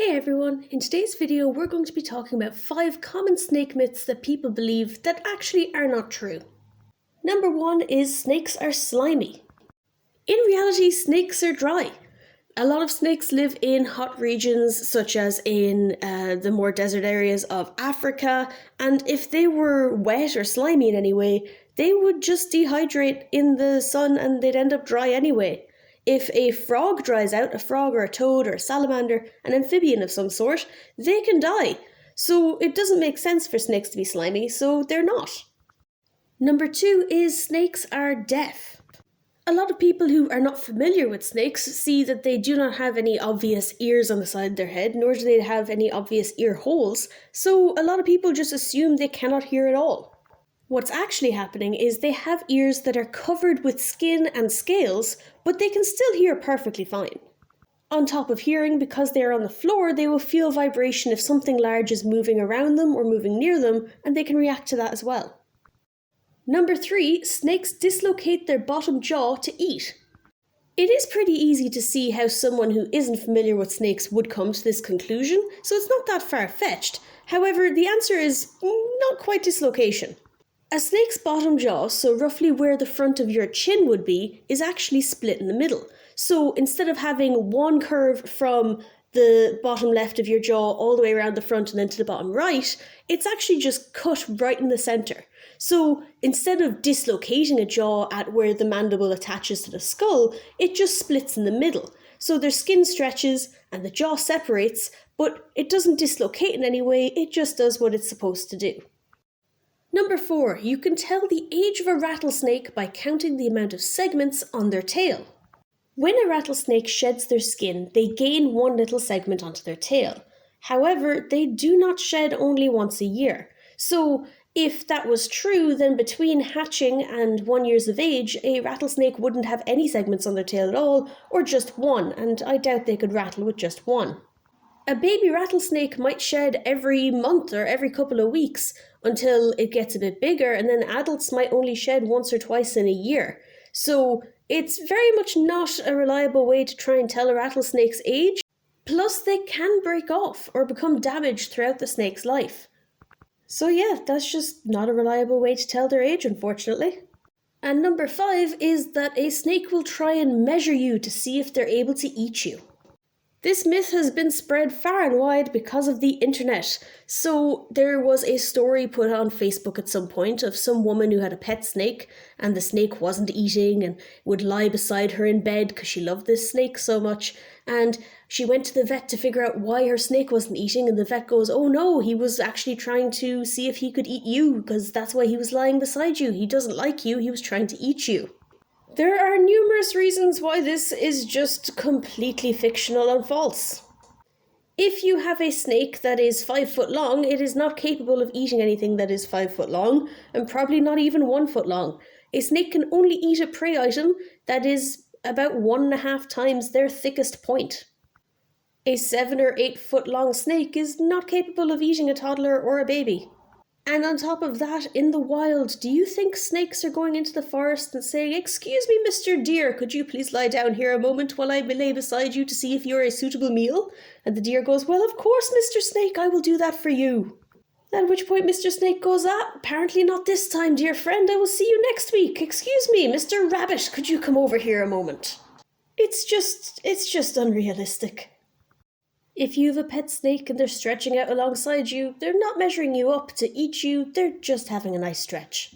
Hey everyone, in today's video we're going to be talking about 5 common snake myths that people believe that actually are not true. Number 1 is snakes are slimy. In reality, snakes are dry. A lot of snakes live in hot regions such as in the more desert areas of Africa, and if they were wet or slimy in any way, they would just dehydrate in the sun and they'd end up dry anyway. If a frog dries out, a frog or a toad or a salamander, an amphibian of some sort, they can die. So it doesn't make sense for snakes to be slimy, so they're not. Number 2 is snakes are deaf. A lot of people who are not familiar with snakes see that they do not have any obvious ears on the side of their head, nor do they have any obvious ear holes, so a lot of people just assume they cannot hear at all. What's actually happening is they have ears that are covered with skin and scales, but they can still hear perfectly fine. On top of hearing, because they are on the floor, they will feel vibration if something large is moving around them or moving near them, and they can react to that as well. Number 3, snakes dislocate their bottom jaw to eat. It is pretty easy to see how someone who isn't familiar with snakes would come to this conclusion, so it's not that far-fetched. However, the answer is not quite dislocation. A snake's bottom jaw, so roughly where the front of your chin would be, is actually split in the middle. So instead of having one curve from the bottom left of your jaw all the way around the front and then to the bottom right, it's actually just cut right in the centre. So instead of dislocating a jaw at where the mandible attaches to the skull, it just splits in the middle. So their skin stretches and the jaw separates, but it doesn't dislocate in any way, it just does what it's supposed to do. Number 4, you can tell the age of a rattlesnake by counting the amount of segments on their tail. When a rattlesnake sheds their skin, they gain one little segment onto their tail. However, they do not shed only once a year. So, if that was true, then between hatching and 1 year of age, a rattlesnake wouldn't have any segments on their tail at all, or just one, and I doubt they could rattle with just one. A baby rattlesnake might shed every month or every couple of weeks until it gets a bit bigger, and then adults might only shed once or twice in a year. So it's very much not a reliable way to try and tell a rattlesnake's age. Plus, they can break off or become damaged throughout the snake's life. So yeah, that's just not a reliable way to tell their age, unfortunately. And number 5 is that a snake will try and measure you to see if they're able to eat you. This myth has been spread far and wide because of the internet. So there was a story put on Facebook at some point of some woman who had a pet snake, and the snake wasn't eating and would lie beside her in bed because she loved this snake so much. And she went to the vet to figure out why her snake wasn't eating, and the vet goes, "Oh no, he was actually trying to see if he could eat you, because that's why he was lying beside you. He doesn't like you, he was trying to eat you." There are numerous reasons why this is just completely fictional and false. If you have a snake that is 5 foot long, it is not capable of eating anything that is 5 foot long, and probably not even 1 foot long. A snake can only eat a prey item that is about 1.5 times their thickest point. A 7 or 8 foot long snake is not capable of eating a toddler or a baby. And on top of that, in the wild, do you think snakes are going into the forest and saying, "Excuse me, Mr. Deer, could you please lie down here a moment while I lay beside you to see if you're a suitable meal?" And the deer goes, "Well, of course, Mr. Snake, I will do that for you." At which point Mr. Snake goes, "Apparently not this time, dear friend, I will see you next week. Excuse me, Mr. Rabbit, could you come over here a moment?" It's just unrealistic. If you have a pet snake and they're stretching out alongside you, they're not measuring you up to eat you, they're just having a nice stretch.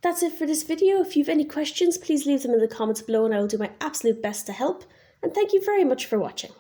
That's it for this video. If you have any questions, please leave them in the comments below and I will do my absolute best to help. And thank you very much for watching.